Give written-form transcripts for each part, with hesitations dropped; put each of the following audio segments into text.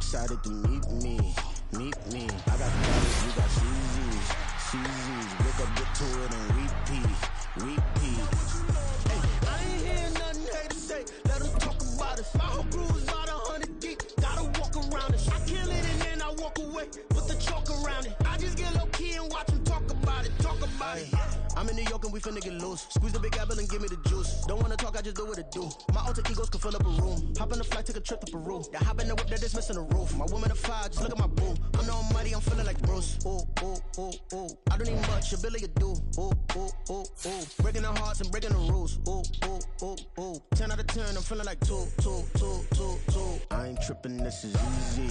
excited to meet me. Meet me. I got brothers, you got CZs. CZs. Wake up, get to it, and repeat. Repeat. Hey, I ain't hear nothing hate to say. Let them talk about us. My whole crew is about 100 deep. Gotta walk around it. I kill it and then I walk away. Put the chalk around it. I just get low key and watch them talk about it. Talk about it. I'm in New York and we finna get loose. Squeeze the big apple and give me the juice. Don't wanna talk, I just do what it do. My alter egos can fill up a room. Hop on the flight, take a trip to Peru. That hop in the whip that is missing the roof. My woman a fire, just look at my boo. I'm no money, I'm feeling like Bruce. Ooh, ooh, ooh, ooh. I don't need much, ability to do. Ooh, ooh, ooh, ooh. Breaking the hearts and breaking the rules. Ooh, ooh, ooh, ooh. 10 out of 10, I'm feeling like 2, 2, 2, 2, 2. I ain't tripping, this is easy.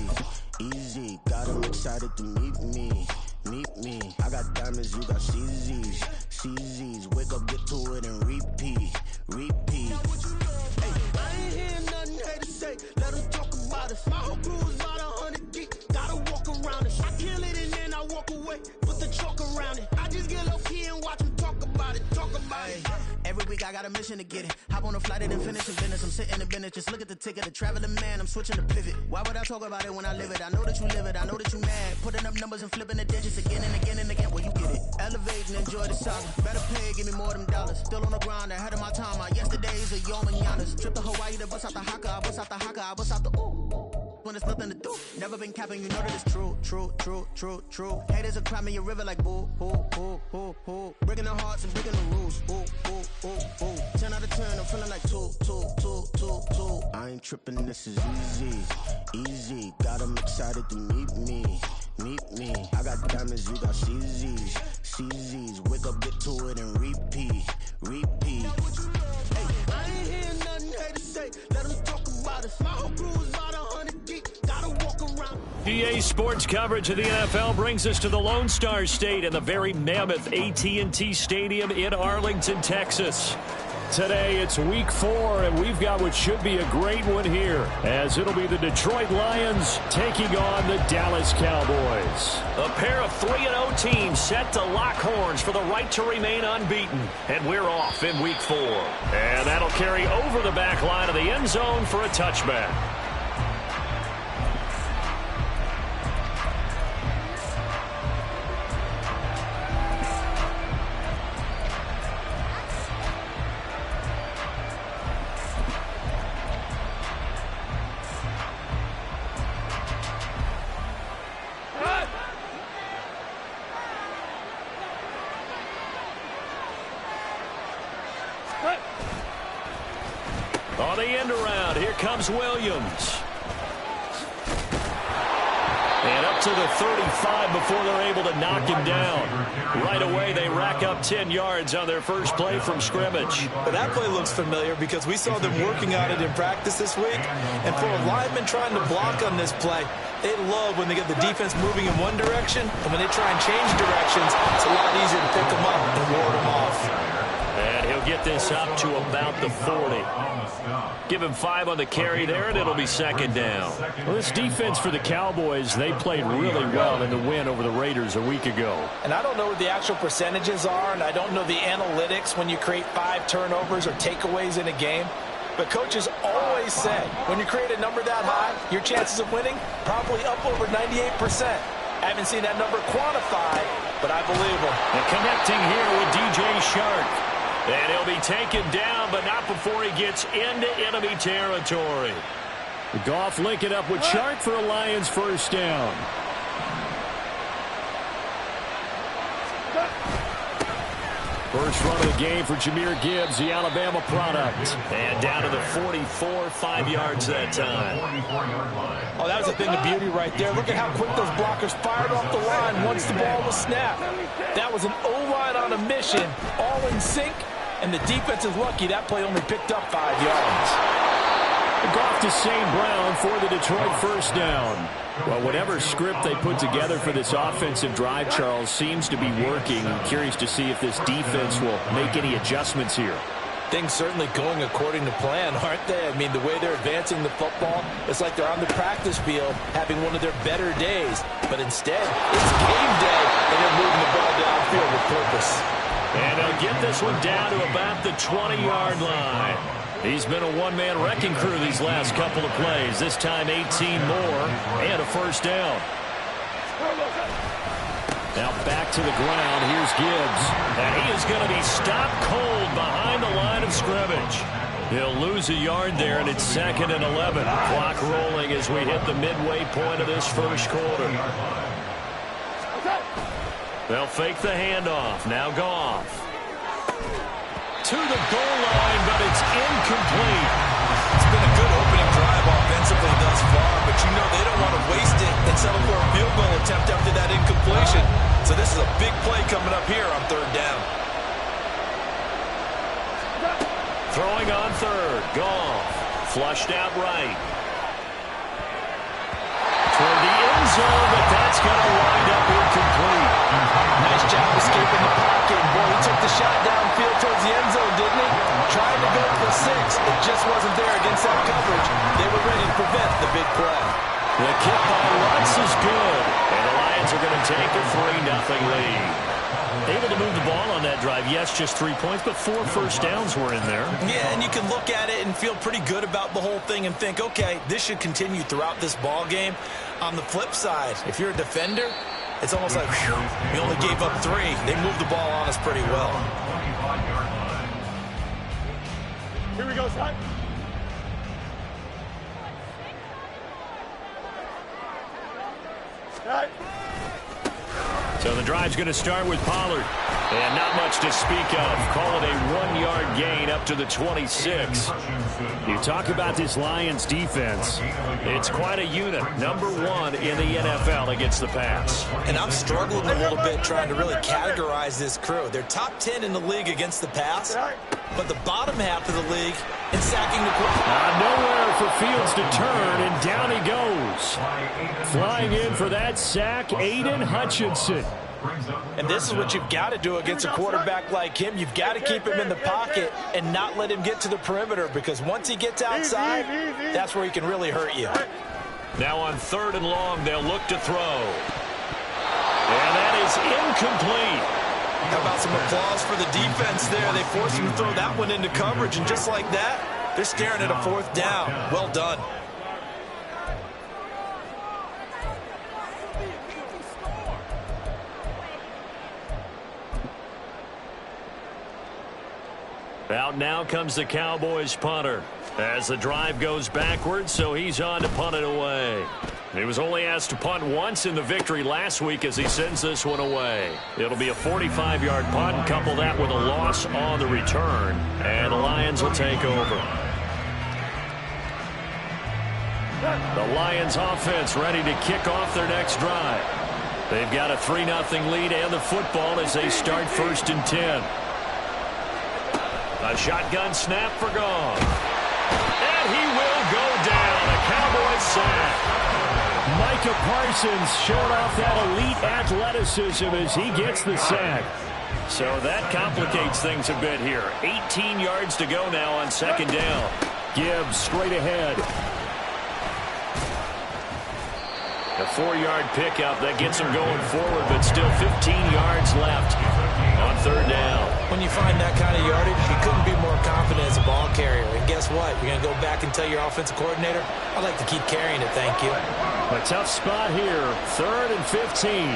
Easy, got 'em excited to meet me. Meet me. I got diamonds, you got CZs. CZs. Wake up, get to it, and repeat. Repeat. Hey, I ain't hear nothing hate to say. Let them talk about us. My whole crew is about 100 deep. Gotta walk around it. I kill it and then I walk away. Put the chalk around it. I just get low key and watch them talk about it. Talk about it. Every week I got a mission to get it. Hop on a flight and then finish in business. I'm sitting in business. Just look at the ticket. A traveling man. I'm switching the pivot. Why would I talk about it when I live it? I know that you live it. I know that you mad. Putting up numbers and flipping the digits again and again and again. Well, you get it. Elevate and enjoy the saga. Better pay, give me more than dollars. Still on the grind, ahead of my time. My yesterdays are yo mananas. Trip to Hawaii to bust out the haka. I bust out the haka. I bust out the ooh. When there's nothing to do. Never been capping, you know that it's true. True, true, true, true. Haters are climbing your river like boo, boo, boo, boo, boo. Breaking the hearts and breaking the rules. Ooh, ooh, ooh, ooh. 10 out of 10, I'm feeling like 2, 2, 2, 2, 2. I ain't tripping, this is easy. Easy, got 'em excited to meet me. Meet me. I got diamonds, you got CZs. CZs. Wake up, get to it, and repeat. Repeat. Hey, I ain't hear nothing hate to say. Let them talk about us. My whole crew is about 100 deep. Gotta walk around. EA Sports coverage of the NFL brings us to the Lone Star State and the very mammoth AT&T Stadium in Arlington, Texas. Today it's week 4, and we've got what should be a great one here, as it'll be the Detroit Lions taking on the Dallas Cowboys. A pair of 3-0 teams set to lock horns for the right to remain unbeaten, and we're off in week 4. And that'll carry over the back line of the end zone for a touchback. On the end around, here comes Williams. And up to the 35 before they're able to knock him down. Right away, they rack up 10 yards on their first play from scrimmage. But that play looks familiar because we saw them working on it in practice this week. And for a lineman trying to block on this play, they love when they get the defense moving in one direction. And when they try and change directions, it's a lot easier to pick them up and ward them off. And he'll get this up to about the 40. Give him 5 on the carry there, and it'll be second down. Well, this defense for the Cowboys, they played really well in the win over the Raiders a week ago. And I don't know what the actual percentages are, and I don't know the analytics when you create 5 turnovers or takeaways in a game. But coaches always say, when you create a number that high, your chances of winning probably up over 98%. I haven't seen that number quantified, but I believe him. And connecting here with DJ Shark. And he'll be taken down, but not before he gets into enemy territory. Goff linking up with Shark for a Lions first down. First run of the game for Jahmyr Gibbs, the Alabama product. And down to the 44, 5 yards that time. Oh, that was a thing of beauty right there. Look at how quick those blockers fired off the line once the ball was snapped. That was an O-line on a mission, all in sync, and the defense is lucky that play only picked up 5 yards. Goff to St. Brown for the Detroit first down. Well, whatever script they put together for this offensive drive, Charles, seems to be working. I'm curious to see if this defense will make any adjustments here. Things certainly going according to plan, aren't they? I mean, the way they're advancing the football, it's like they're on the practice field having one of their better days. But instead, it's game day, and they're moving the ball downfield with purpose. And they'll get this one down to about the 20-yard line. He's been a one-man wrecking crew these last couple of plays. This time 18 more and a first down. Now back to the ground. Here's Gibbs. And he is going to be stopped cold behind the line of scrimmage. He'll lose a yard there, and it's 2nd and 11. Clock rolling as we hit the midway point of this first quarter. They'll fake the handoff. Now Goff. To the goal line, but it's incomplete. It's been a good opening drive offensively thus far, but you know they don't want to waste it and settle for a field goal attempt after that incompletion. So this is a big play coming up here on 3rd down. Throwing on 3rd. Goff. Flushed out right. Toward the end zone, but that's going to wind up incomplete. Nice job escaping the pocket. Boy, he took the shot downfield towards the end zone, didn't he? Trying to go for 6. It just wasn't there against that coverage. They were ready to prevent the big play. The kick by Lutz is good. And the Lions are going to take a 3-0 lead. Able to move the ball on that drive. Yes, just 3 points, but 4 first downs were in there. Yeah, and you can look at it and feel pretty good about the whole thing and think, okay, this should continue throughout this ball game. On the flip side, if you're a defender, it's almost like, whew, we only gave up 3. They moved the ball on us pretty well. Here we go, son. Right. So the drive's going to start with Pollard. And not much to speak of. Call it a 1-yard gain up to the 26. You talk about this Lions defense. It's quite a unit. Number 1 in the NFL against the pass. And I'm struggling a little bit trying to really categorize this crew. They're top 10 in the league against the pass, but the bottom half of the league in sacking the quarterback. Nowhere for Fields to turn, and down he goes. Flying in for that sack, Aiden Hutchinson. And this is what you've got to do against a quarterback like him. You've got to keep him in the pocket and not let him get to the perimeter, because once he gets outside, that's where he can really hurt you. Now on 3rd and long, they'll look to throw. And that is incomplete. How about some applause for the defense there? They forced him to throw that one into coverage, and just like that, they're staring at a 4th down. Well done. Out now comes the Cowboys punter as the drive goes backwards, so he's on to punt it away. He was only asked to punt once in the victory last week as he sends this one away. It'll be a 45-yard punt. Couple that with a loss on the return, and the Lions will take over. The Lions offense ready to kick off their next drive. They've got a 3-0 lead and the football as they start 1st and 10. A shotgun snap for Goff. And he will go down. A Cowboys sack. Micah Parsons showing off that elite athleticism as he gets the sack. So that complicates things a bit here. 18 yards to go now on 2nd down. Gibbs straight ahead. A 4-yard pickup that gets him going forward, but still 15 yards left on 3rd down. When you find that kind of yardage, you couldn't be more confident as a ball carrier. And guess what? You're going to go back and tell your offensive coordinator, I'd like to keep carrying it, thank you. A tough spot here. 3rd and 15.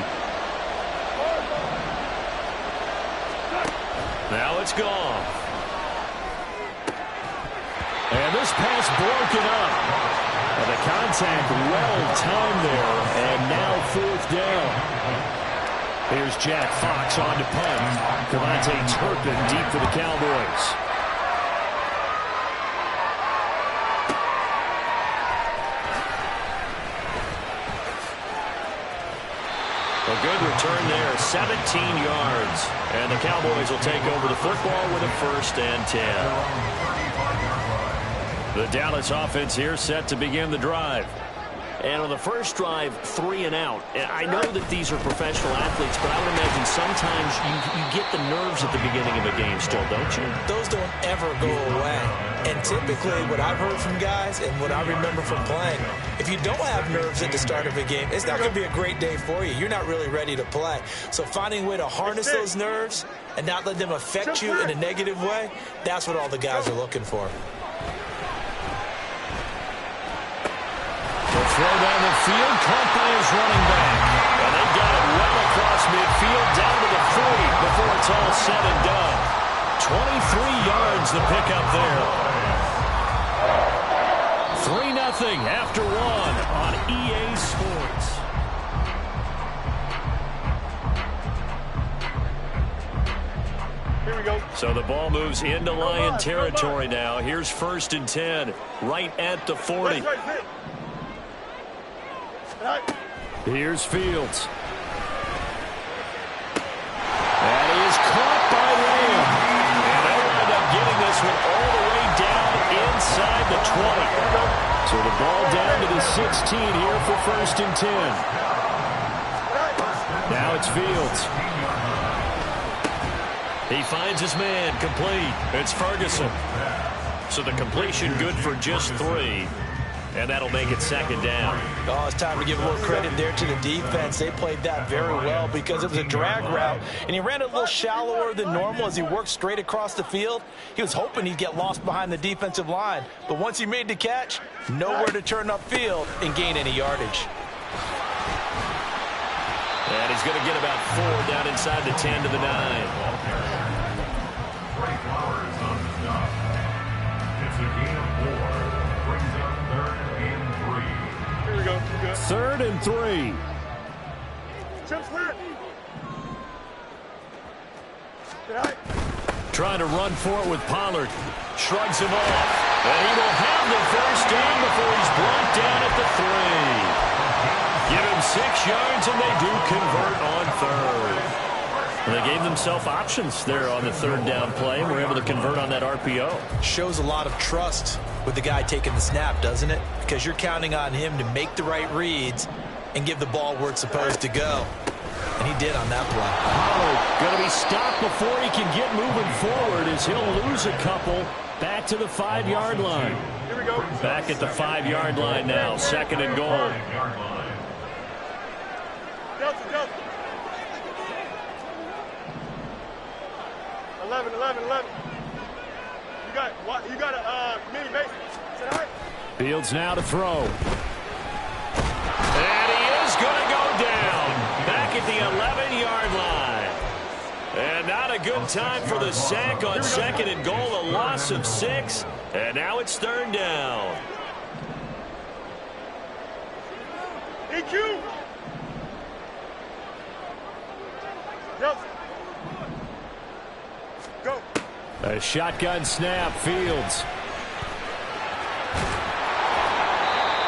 Now it's gone. And this pass broken up. And the contact well-timed there. And now 4th down. Here's Jack Fox on to punt. Devontae Turpin deep for the Cowboys. A good return there, 17 yards. And the Cowboys will take over the football with a 1st and 10. The Dallas offense here set to begin the drive. And on the first drive, 3 and out. I know that these are professional athletes, but I would imagine sometimes you get the nerves at the beginning of a game still, don't you? Those don't ever go away. And typically what I've heard from guys and what I remember from playing, if you don't have nerves at the start of a game, it's not going to be a great day for you. You're not really ready to play. So finding a way to harness those nerves and not let them affect you in a negative way, that's what all the guys are looking for. throw down the field, caught by his running back. And they got it well across midfield, down to the 40 before it's all said and done. 23 yards the pickup there. 3-0 after one on EA Sports. Here we go. So the ball moves into Lion territory now. Here's 1st and 10, right at the 40. Here's Fields. That is caught by Lamb. And they'll wind up getting this one all the way down inside the 20. So the ball down to the 16 here for 1st and 10. Now it's Fields. He finds his man, complete. It's Ferguson. So the completion good for just 3. And that'll make it 2nd down. Oh, it's time to give a little credit there to the defense. They played that very well because it was a drag route, and he ran it a little shallower than normal as he worked straight across the field. He was hoping he'd get lost behind the defensive line, but once he made the catch, nowhere to turn upfield and gain any yardage. And he's going to get about 4 down inside the 10 to the 9. It's a gain of 4. Brings up 3rd and 3. Here we go. 3rd and 3. Chip split. Trying to run for it with Pollard. Shrugs him off. And he will have the 1st down before he's brought down at the 3. Give him 6 yards, and they do convert on 3rd. And they gave themselves options there on the 3rd down play, and were able to convert on that RPO. Shows a lot of trust with the guy taking the snap, doesn't it? Because you're counting on him to make the right reads and give the ball where it's supposed to go. And he did on that play. Pollard going to be stopped before he can get moving forward as he'll lose a couple back to the 5-yard line. Here we go. Back at the 5-yard line now, 2nd and goal. Delta. 11. You got a mini base. Sit high. Fields now to throw. And he is going to go down back at the 11-yard line. And not a good time for the sack on 2nd and goal. A loss of 6. And now it's 3rd down. EQ. Delta. Go. A shotgun snap, Fields.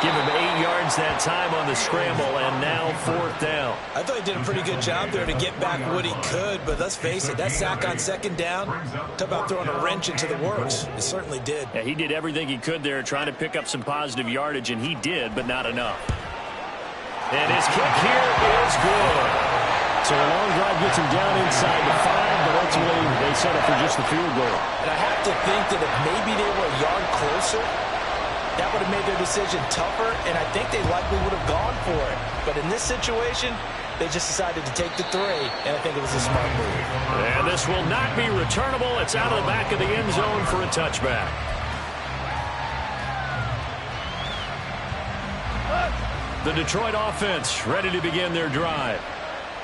Give him 8 yards that time on the scramble, and now 4th down. I thought he did a pretty good job there to get back what he could, but let's face it, that sack on 2nd down, talk about throwing a wrench into the works. It certainly did. Yeah, he did everything he could there trying to pick up some positive yardage, and he did, but not enough. And his kick here is good. So a long drive gets him down inside the 5, but ultimately they settle for just the field goal. And I have to think that if maybe they were a yard closer, that would have made their decision tougher, and I think they likely would have gone for it. But in this situation, they just decided to take the 3, and I think it was a smart move. And this will not be returnable. It's out of the back of the end zone for a touchback. The Detroit offense ready to begin their drive.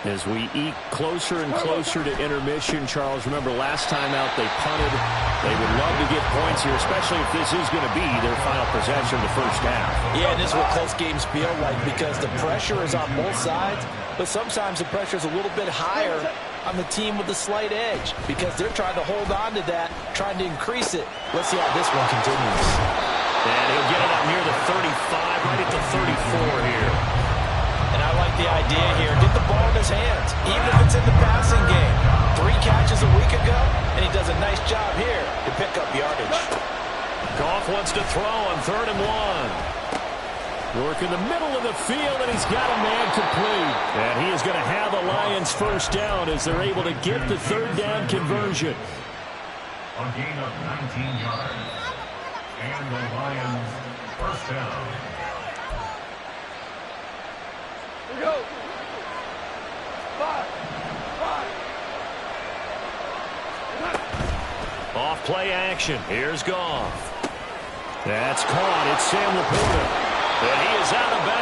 As we eke closer and closer to intermission, Charles, remember last time out they punted. They would love to get points here, especially if this is going to be their final possession of the 1st half. Yeah, and this is what close games feel like because the pressure is on both sides, but sometimes the pressure is a little bit higher on the team with the slight edge because they're trying to hold on to that, trying to increase it. Let's see how this one continues. And he'll get it up near the 35, right at the 34 here. And I like the idea here. Get the ball in his hands, even if it's in the passing game. 3 catches a week ago, and he does a nice job here to pick up yardage. Goff wants to throw on 3rd and 1. Work in the middle of the field, and he's got a man complete. And he is going to have the Lions 1st down as they're able to get the 3rd down conversion. A gain of 19 yards. And the Lions 1st down. Here we go. 5. Off play action. Here's Goff. That's caught. It's Sam Laporta. And he is out of bounds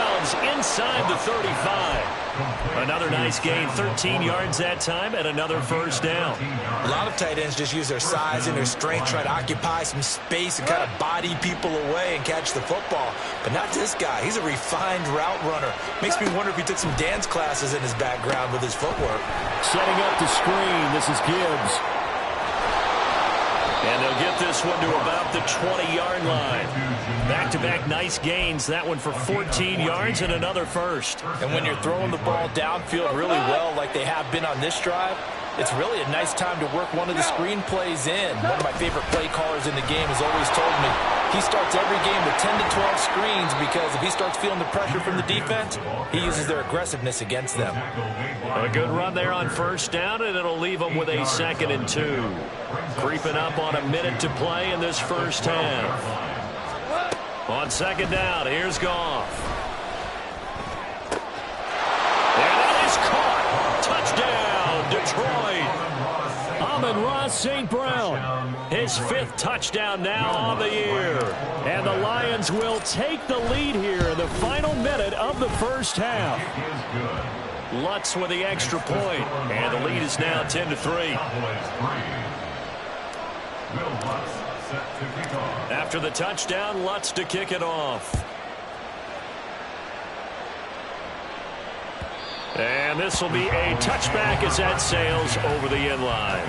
inside the 35. Another nice gain, 13 yards that time, and another first down. A lot of tight ends just use their size and their strength, try to occupy some space and kind of body people away and catch the football. But not this guy. He's a refined route runner. Makes me wonder if he took some dance classes in his background with his footwork. Setting up the screen, this is Gibbs. And they'll get this one to about the 20-yard line. Back-to-back nice gains. That one for 14 yards and another first. And when you're throwing the ball downfield really well like they have been on this drive, it's really a nice time to work one of the screen plays in. One of my favorite play callers in the game has always told me he starts every game with 10 to 12 screens because if he starts feeling the pressure from the defense, he uses their aggressiveness against them. A good run there on first down, and it'll leave them with a 2nd and 2. Creeping up on a minute to play in this first half. On 2nd down, here's Goff. And it is caught. Touchdown, Detroit. Amon-Ra St. Brown, his 5th touchdown now on the year. And the Lions will take the lead here in the final minute of the first half. Lutz with the extra point, and the lead is now 10-3. After the touchdown, Lutz to kick it off. And this will be a touchback as that sails over the end line.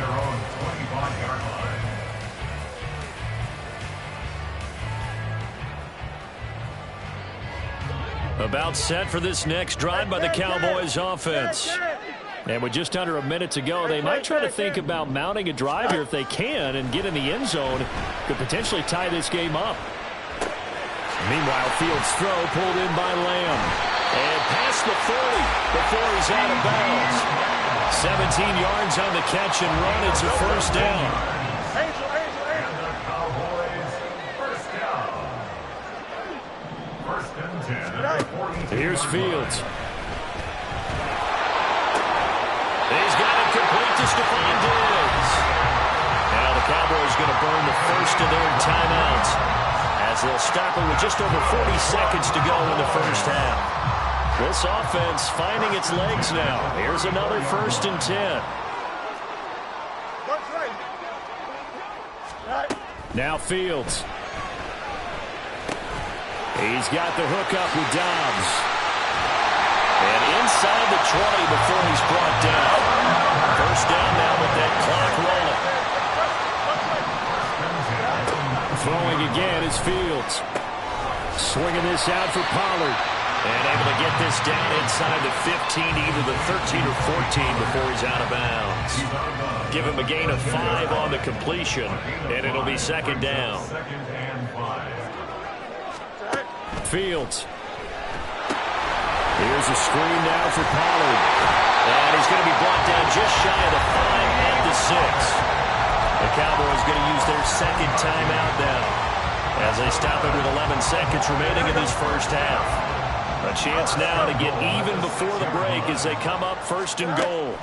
About set for this next drive by the Cowboys offense. And with just under a minute to go, they might try to think about mounting a drive here if they can and get in the end zone. Could potentially tie this game up. Meanwhile, Fields' throw pulled in by Lamb. And past the 40 before he's out of bounds. 17 yards on the catch and run. It's a first down. Here's Fields. He's got it complete to Stephon Diggs. Now the Cowboys going to burn the first of their timeouts as they'll stop it with just over 40 seconds to go in the first half. This offense finding its legs now. Here's another 1st and 10. Now Fields. He's got the hook up with Dobbs. And inside the 20 before he's brought down. First down now with that clock rolling. Throwing again is Fields. Swinging this out for Pollard. And able to get this down inside the 15, either the 13 or 14 before he's out of bounds. Give him a gain of 5 on the completion, and it'll be 2nd down. Fields. Here's a screen now for Pollard. And he's going to be brought down just shy of the 5 at the 6. The Cowboys going to use their 2nd timeout now as they stop it with 11 seconds remaining in this first half. A chance now to get even before the break as they come up 1st and goal.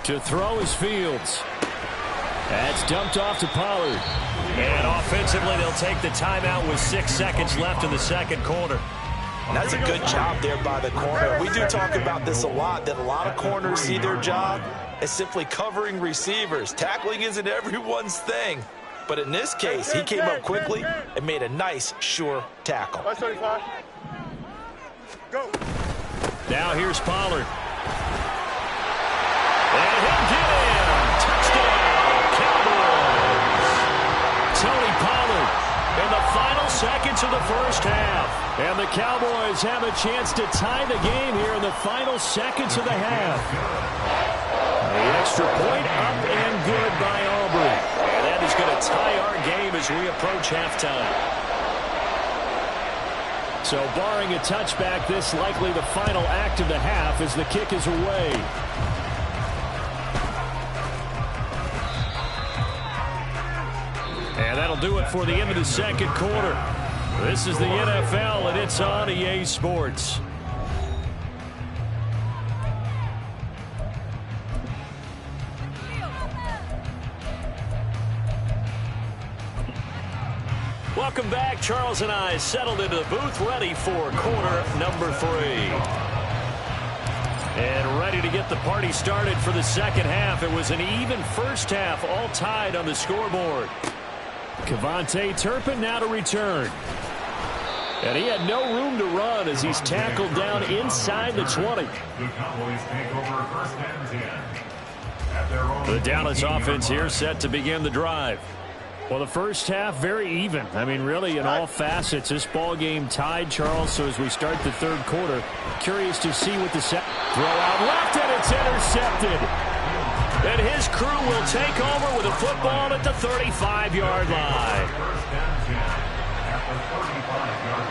To throw is Fields. That's dumped off to Pollard. And offensively, they'll take the timeout with 6 seconds left in the 2nd quarter. That's a good job there by the corner. We do talk about this a lot, that a lot of corners see their job as simply covering receivers. Tackling isn't everyone's thing. But in this case, he came up quickly and made a nice, sure tackle. Go. Now here's Pollard. And he'll get in. Touchdown, Cowboys. Tony Pollard in the final seconds of the first half. And the Cowboys have a chance to tie the game here in the final seconds of the half. The extra point up and good by Aubrey. And that is going to tie our game as we approach halftime. So barring a touchback, this likely the final act of the half as the kick is away. And that'll do it for the end of the 2nd quarter. This is the NFL, and it's on EA Sports. Welcome Welcome back. Charles and I settled into the booth, ready for quarter number 3. And ready to get the party started for the second half. It was an even first half, all tied on the scoreboard. Kevontae Turpin now to return. And he had no room to run as he's tackled down inside the 20. The Cowboys take over first and 10. At their own The Dallas offense here set to begin the drive. Well, the first half, very even. I mean, really, in all facets, this ball game tied, Charles. So as we start the third quarter, curious to see what the throw out left, and it's intercepted. And his crew will take over with a football at the 35-yard line. first and 10 at the 35-yard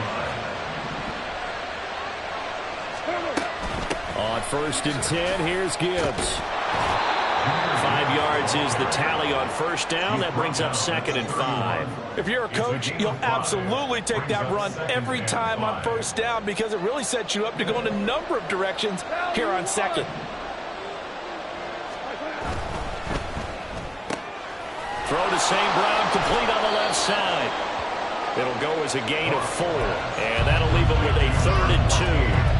line. On first and 10, here's Gibbs. 5 yards is the tally on first down. That brings up second and 5. If you're a coach, you'll absolutely take that run every time on first down because it really sets you up to go in a number of directions here on second. Throw to St. Brown, complete on the left side. It'll go as a gain of 4, and that'll leave him with a 3rd and 2.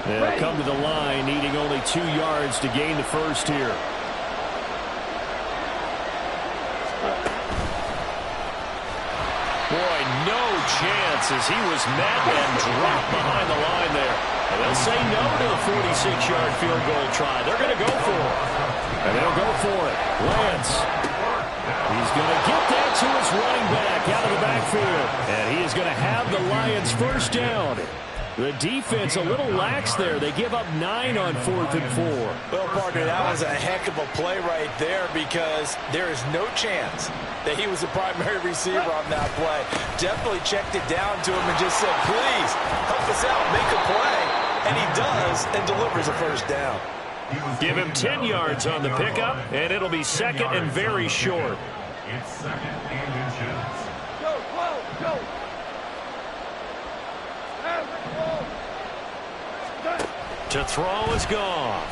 They'll come to the line, needing only 2 yards to gain the first here. Boy, no chance as he was met and dropped behind the line there. And they'll say no to the 46-yard field goal try. They're going to go for it. And they'll go for it. Lance. He's going to get that to his running back out of the backfield. And he is going to have the Lions first down. The defense a little lax there. They give up 9 on 4th and 4. Well, partner, that was a heck of a play right there because there is no chance that he was the primary receiver on that play. Definitely checked it down to him and just said, please, help us out, make a play. And he does and delivers a first down. Give him 10 yards on the pickup, and it'll be second and very short. It's second and inches. Go, go, go. To throw is Goff.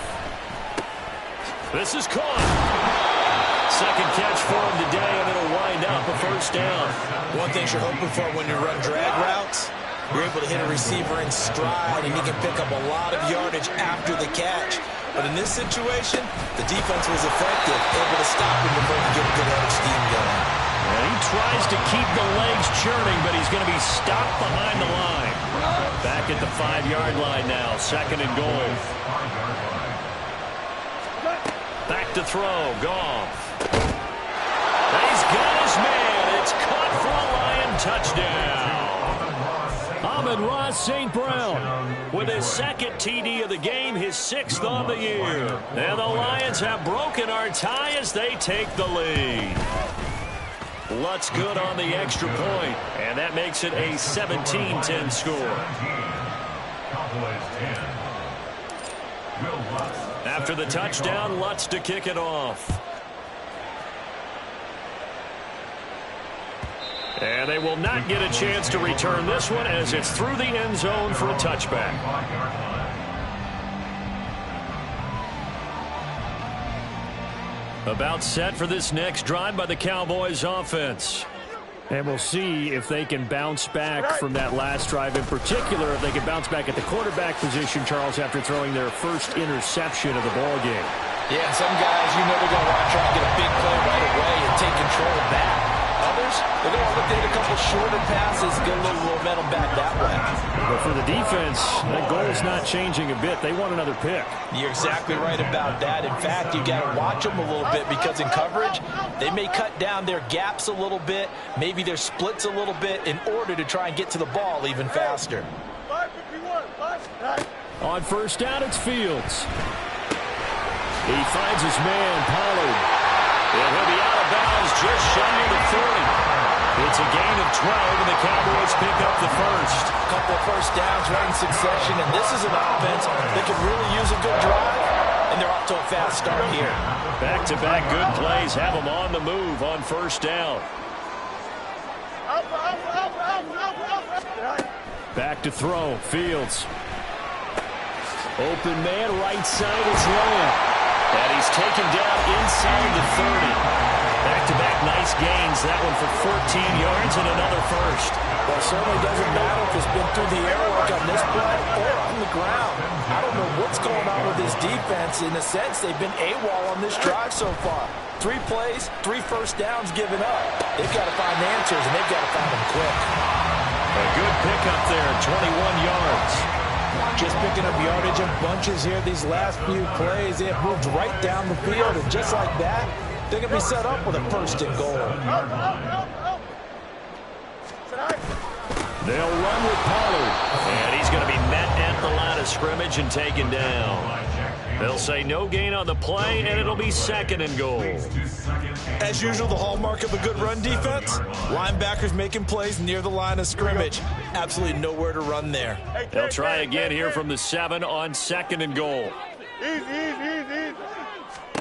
This is caught. Second catch for him today, and it'll wind up a first down. One thing you're hoping for when you run drag routes, you're able to hit a receiver in stride, and he can pick up a lot of yardage after the catch. But in this situation, the defense was effective, able to stop him before he get a good head of steam going. And he tries to keep the legs churning, but he's going to be stopped behind the line. Back at the 5-yard line now, second and goal. Back to throw, Goff. He's got his man. It's caught for a Lion touchdown. Amon-Ra St. Brown with his second TD of the game, his 6th on the year. And the Lions have broken our tie as they take the lead. Lutz good on the extra point, and that makes it a 17-10 score. After the touchdown, Lutz to kick it off. And they will not get a chance to return this one as it's through the end zone for a touchback. About set for this next drive by the Cowboys offense. And we'll see if they can bounce back from that last drive. In particular, if they can bounce back at the quarterback position, Charles, after throwing their first interception of the ball game. Yeah, some guys, you know, they're going to want to try and get a big play right away and take control back. Others, they're going to look to hit a couple shorter passes, get a little momentum back that way. But for the defense, that goal is not changing a bit. They want another pick. You're exactly right about that. In fact, you got to watch them a little bit because in coverage, they may cut down their gaps a little bit, maybe their splits a little bit in order to try and get to the ball even faster. 551, On first down, it's Fields. He finds his man, Pollard. And he'll be out of bounds just shy of the 40. It's a gain of 12, and the Cowboys pick up the first. A couple of first downs right in succession, and this is an offense that could really use a good drive. and they're off to a fast start here. Back-to-back good plays have them on the move on first down. Back to throw. Fields. Open man, right side, it's Lamb. And he's taken down inside the 30. Back-to-back nice gains. That one for 14 yards and another first. Well, it certainly doesn't matter if it's been through the air like on this play or on the ground. I don't know what's going on with this defense. In a sense, they've been AWOL on this drive so far. 3 plays, 3 first downs given up. They've got to find answers, and they've got to find them quick. A good pickup there, 21 yards. Just picking up yardage in bunches here these last few plays. They have moved right down the field, and just like that, they're going to be set up with a first and goal. They'll run with Pollard. And he's going to be met at the line of scrimmage and taken down. They'll say no gain on the play, and it'll be second and goal. As usual, the hallmark of a good run defense, linebackers making plays near the line of scrimmage. Absolutely nowhere to run there. They'll try again here from the 7 on second and goal. Easy.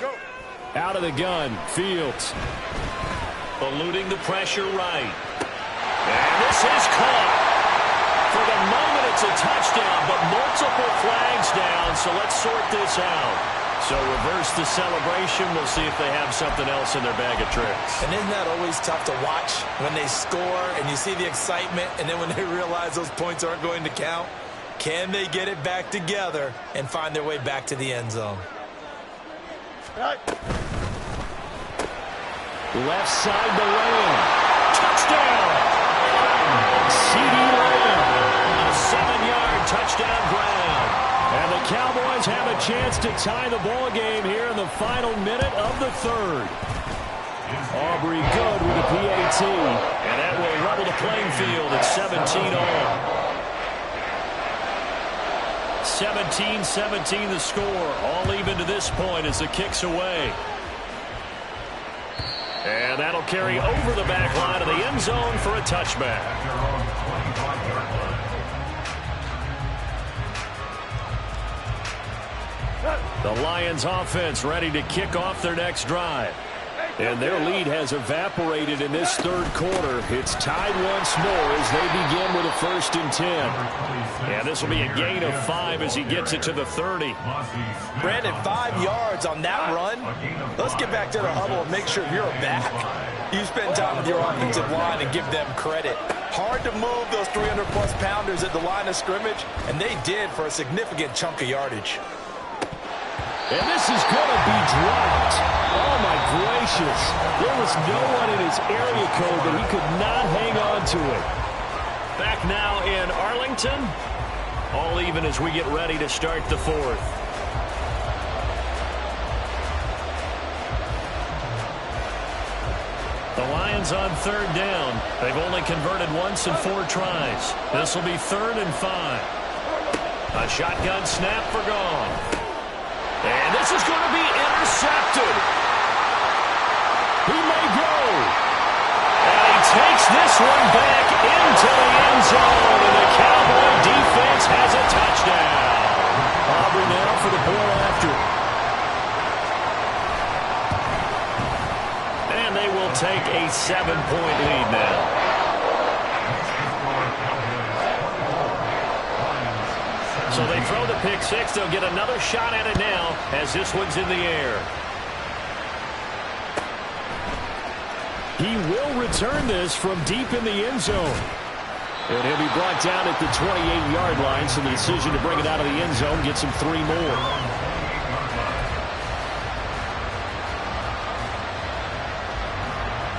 Go. Out of the gun, Fields. Eluding the pressure right. And this is caught. For the moment, it's a touchdown, but multiple flags down, so let's sort this out. So reverse the celebration. We'll see if they have something else in their bag of tricks. And isn't that always tough to watch when they score and you see the excitement, and then when they realize those points aren't going to count? Can they get it back together and find their way back to the end zone? Left side to Lamb. Touchdown! C.D. Lamb. A 7-yard touchdown grab. And the Cowboys have a chance to tie the ball game here in the final minute of the third. Aubrey good with the PAT. And that will level the playing field at 17 all. 17-17 the score. All even to this point as the kick's away. And that'll carry over the back line of the end zone for a touchback. The Lions offense ready to kick off their next drive. And their lead has evaporated in this third quarter. It's tied once more as they begin with a 1st and 10. And this will be a gain of 5 as he gets it to the 30. Brandon, 5 yards on that run. Let's get back to the huddle and make sure you're back. You spend time with your offensive line and give them credit. Hard to move those 300-plus pounders at the line of scrimmage, and they did for a significant chunk of yardage. And this is going to be dropped. Oh, my gracious. There was no one in his area code that he could not hang on to it. Back now in Arlington. All even as we get ready to start the fourth. The Lions on 3rd down. They've only converted once in 4 tries. This will be 3rd and 5. A shotgun snap for gone. And this is going to be intercepted. He may go. And he takes this one back into the end zone. And the Cowboy defense has a touchdown. Aubrey now for the ball after. And they will take a 7-point lead now. So they throw the pick 6. They'll get another shot at it now as this one's in the air. He will return this from deep in the end zone. And he'll be brought down at the 28-yard line, so the decision to bring it out of the end zone gets him 3 more.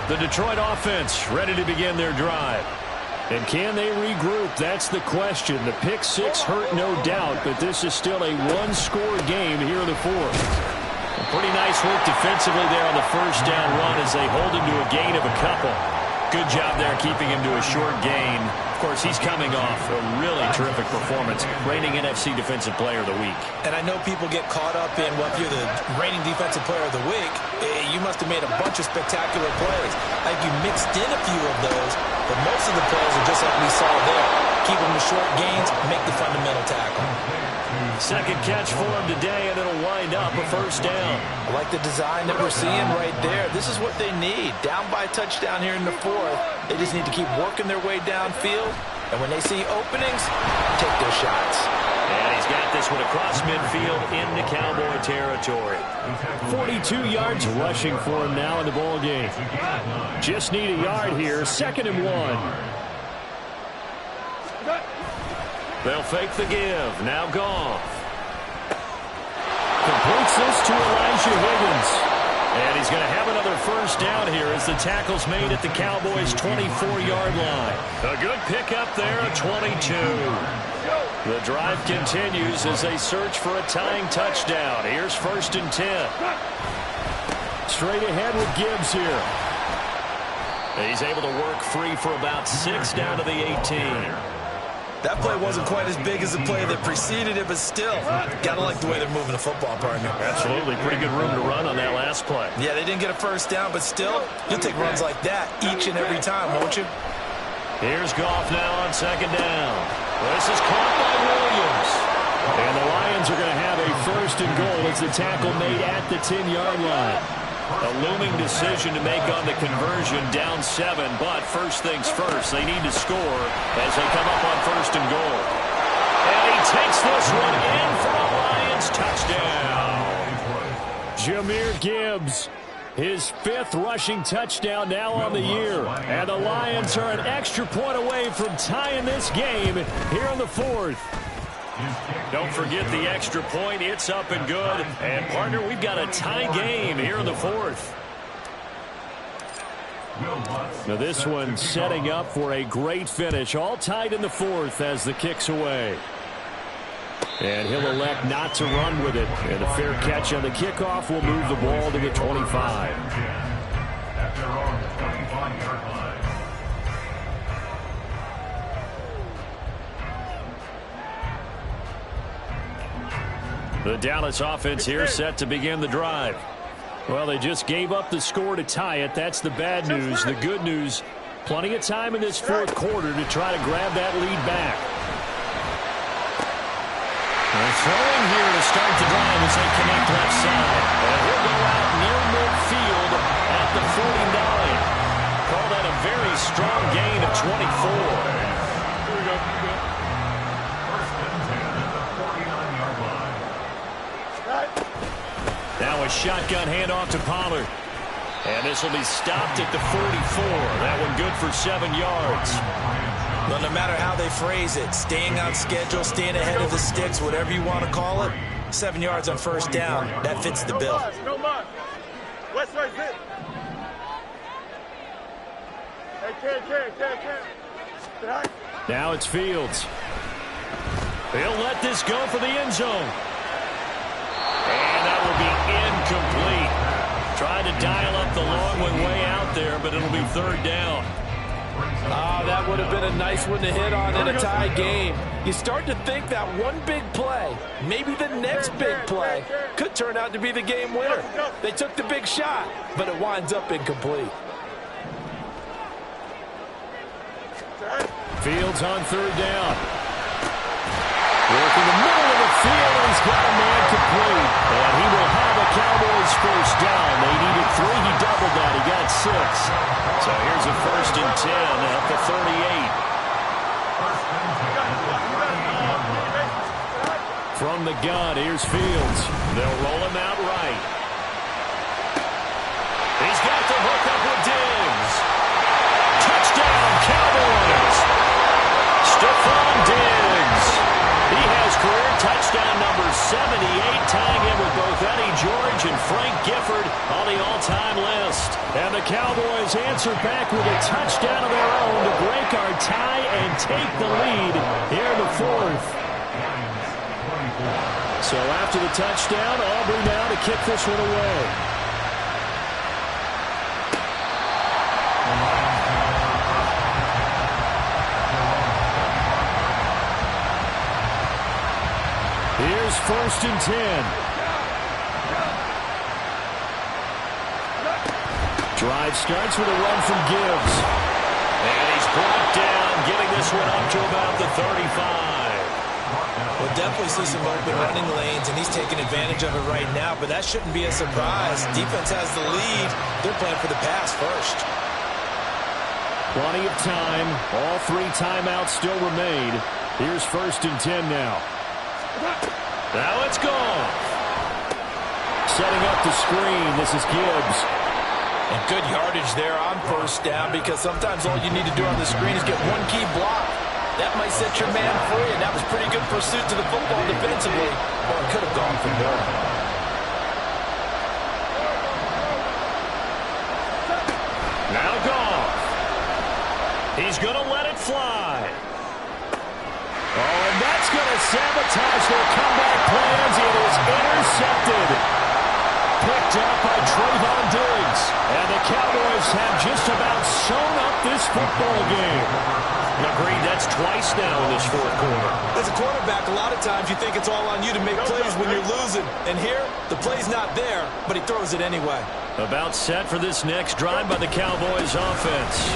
The Detroit offense ready to begin their drive. And can they regroup? That's the question. The pick 6 hurt, no doubt, but this is still a 1-score game here in the fourth. Pretty nice work defensively there on the first down run as they hold him to a gain of a couple. Good job there keeping him to a short gain. Of course, he's coming off a really terrific performance, reigning NFC Defensive Player of the Week. And I know people get caught up in, well, if you're the reigning Defensive Player of the Week, you must have made a bunch of spectacular plays. Like you mixed in a few of those, but most of the plays are just like we saw there. keep them to short gains, make the fundamental tackle. Second catch for him today, and it'll wind up a first down. I like the design that we're seeing right there. This is what they need. Down by a touchdown here in the fourth. They just need to keep working their way downfield. And when they see openings, take their shots. And he's got this one across midfield into Cowboy territory. 42 yards rushing for him now in the ball game. Just need a yard here. 2nd and 1. They'll fake the give. Now Goff. Completes this to Elijah Higgins. And he's going to have another first down here as the tackle's made at the Cowboys' 24-yard line. A good pickup there at 22. The drive continues as they search for a tying touchdown. Here's 1st and 10. Straight ahead with Gibbs here. He's able to work free for about 6 down to the 18. That play wasn't quite as big as the play that preceded it, but still, gotta like the way they're moving the football, partner. Absolutely. Pretty good room to run on that last play. Yeah, they didn't get a first down, but still, you'll take runs like that each and every time, won't you? Here's Goff now on 2nd down. This is caught by Williams. And the Lions are going to have a 1st and goal as the tackle made at the 10-yard line. A looming decision to make on the conversion, down 7, but first things first, they need to score as they come up on 1st and goal. And he takes this one in for a Lions touchdown. Jahmyr Gibbs, his 5th rushing touchdown now on the year. And the Lions are an extra point away from tying this game here in the 4th. Don't forget the extra point. It's up and good. And, partner, we've got a tie game here in the 4th. Now this one setting up for a great finish. All tied in the 4th as the kick's away. And he'll elect not to run with it. And a fair catch on the kickoff will move the ball to the 25. At their own 25-yard line. The Dallas offense here set to begin the drive. Well, they just gave up the score to tie it. That's the bad news. The good news, plenty of time in this 4th quarter to try to grab that lead back. They're throwing here to start the drive as they connect left side. And he'll go out near midfield at the 49. Call that a very strong gain of 24. Now a shotgun handoff to Pollard. And this will be stopped at the 44. That one good for 7 yards. Well, no matter how they phrase it, staying on schedule, staying ahead of the sticks, whatever you want to call it, 7 yards on first down, that fits the bill. No more. West side zip. Hey, Now it's Fields. He'll let this go for the end zone. And that will be incomplete. Tried to dial up the long one way out there, but it'll be 3rd down. That would have been a nice one to hit on in a tie game. You start to think that one big play, maybe the next big play, could turn out to be the game winner. They took the big shot, but it winds up incomplete. Fields on 3rd down. Work in the middle of the field, and he's got a man complete. And he will have a Cowboys first down. They needed 3. He doubled that. He got 6. So here's a 1st and 10 at the 38. From the gun, here's Fields. They'll roll him out right. He's got the hook up with Diggs. Touchdown, Cowboys. Stephon Diggs. He has career touchdown number 78, tying him with both Eddie George and Frank Gifford on the all-time list. And the Cowboys answer back with a touchdown of their own to break our tie and take the lead here in the 4th. So after the touchdown, Aubrey now to kick this one away. Here's 1st and 10. Drive starts with a run from Gibbs. And he's brought down, getting this this one up to about the 35. We'll definitely see some open running lanes, and he's taking advantage of it right now, but that shouldn't be a surprise. Defense has the lead. They're playing for the pass first. Plenty of time. All 3 timeouts still remain. Here's 1st and 10 now. Now it's gone. Setting up the screen. This is Gibbs. And good yardage there on 1st down, because sometimes all you need to do on the screen is get one key block. That might set your man free, and that was pretty good pursuit to the football defensively. Or it could have gone for more. Now gone. He's going to let it fly. Oh, and that's going to sabotage their comeback plans. It is intercepted. Picked up by Trayvon Diggs. And the Cowboys have just about sewn up this football game. Agreed, that's twice now in this 4th quarter. As a quarterback, a lot of times you think it's all on you to make plays when you're losing. And here, the play's not there, but he throws it anyway. About set for this next drive by the Cowboys offense.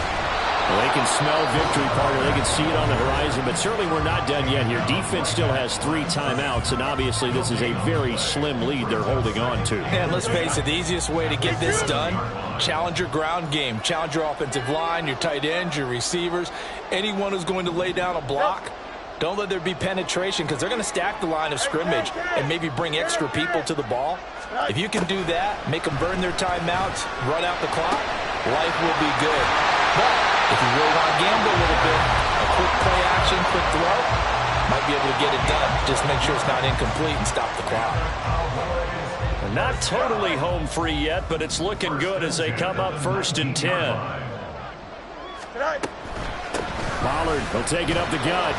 Well, they can smell victory, partner. They can see it on the horizon, but certainly we're not done yet here. Defense still has 3 timeouts, and obviously this is a very slim lead they're holding on to. And let's face it, the easiest way to get this done, challenge your ground game. Challenge your offensive line, your tight ends, your receivers, anyone who's going to lay down a block. Don't let there be penetration, because they're going to stack the line of scrimmage and maybe bring extra people to the ball. If you can do that, make them burn their timeouts, run out the clock, life will be good. But if you really want to gamble a little bit, a quick play action, quick throw, might be able to get it done. Just make sure it's not incomplete and stop the clock. Not totally home free yet, but it's looking good as they come up 1st and 10. Pollard will take it up the gut.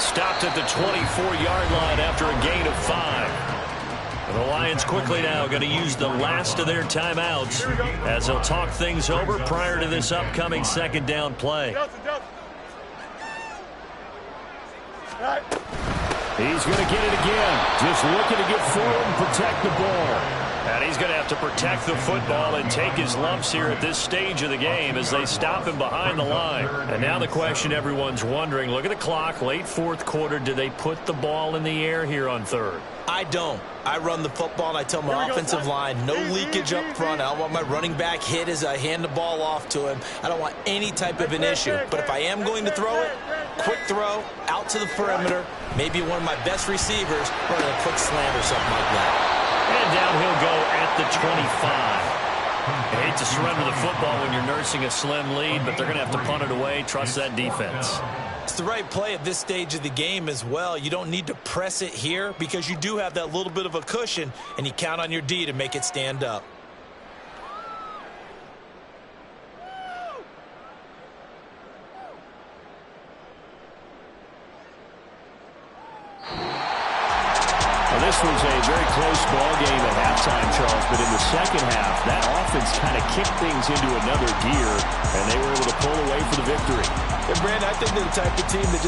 Stopped at the 24-yard line after a gain of 5. The Lions quickly now going to use the last of their timeouts as they'll talk things over prior to this upcoming 2nd down play. He's going to get it again. Just looking to get forward and protect the ball. And he's going to have to protect the football and take his lumps here at this stage of the game as they stop him behind the line. And now the question everyone's wondering, look at the clock, late 4th quarter, do they put the ball in the air here on 3rd? I don't. I run the football, and I tell my offensive line, no leakage up front. I don't want my running back hit as I hand the ball off to him. I don't want any type of an issue. But if I am going to throw it, quick throw, out to the perimeter, maybe one of my best receivers running a quick slant or something like that. And down he'll go at the 25. I hate to surrender the football when you're nursing a slim lead, but they're going to have to punt it away. Trust that defense. It's the right play at this stage of the game as well. You don't need to press it here because you do have that little bit of a cushion, and you count on your D to make it stand up. Well, this was a very close ball game at halftime, Charles, but in the 2nd half, that offense kind of kicked things into another gear, and they were able to pull away for the victory. And Brandon, I think they're the type of team that just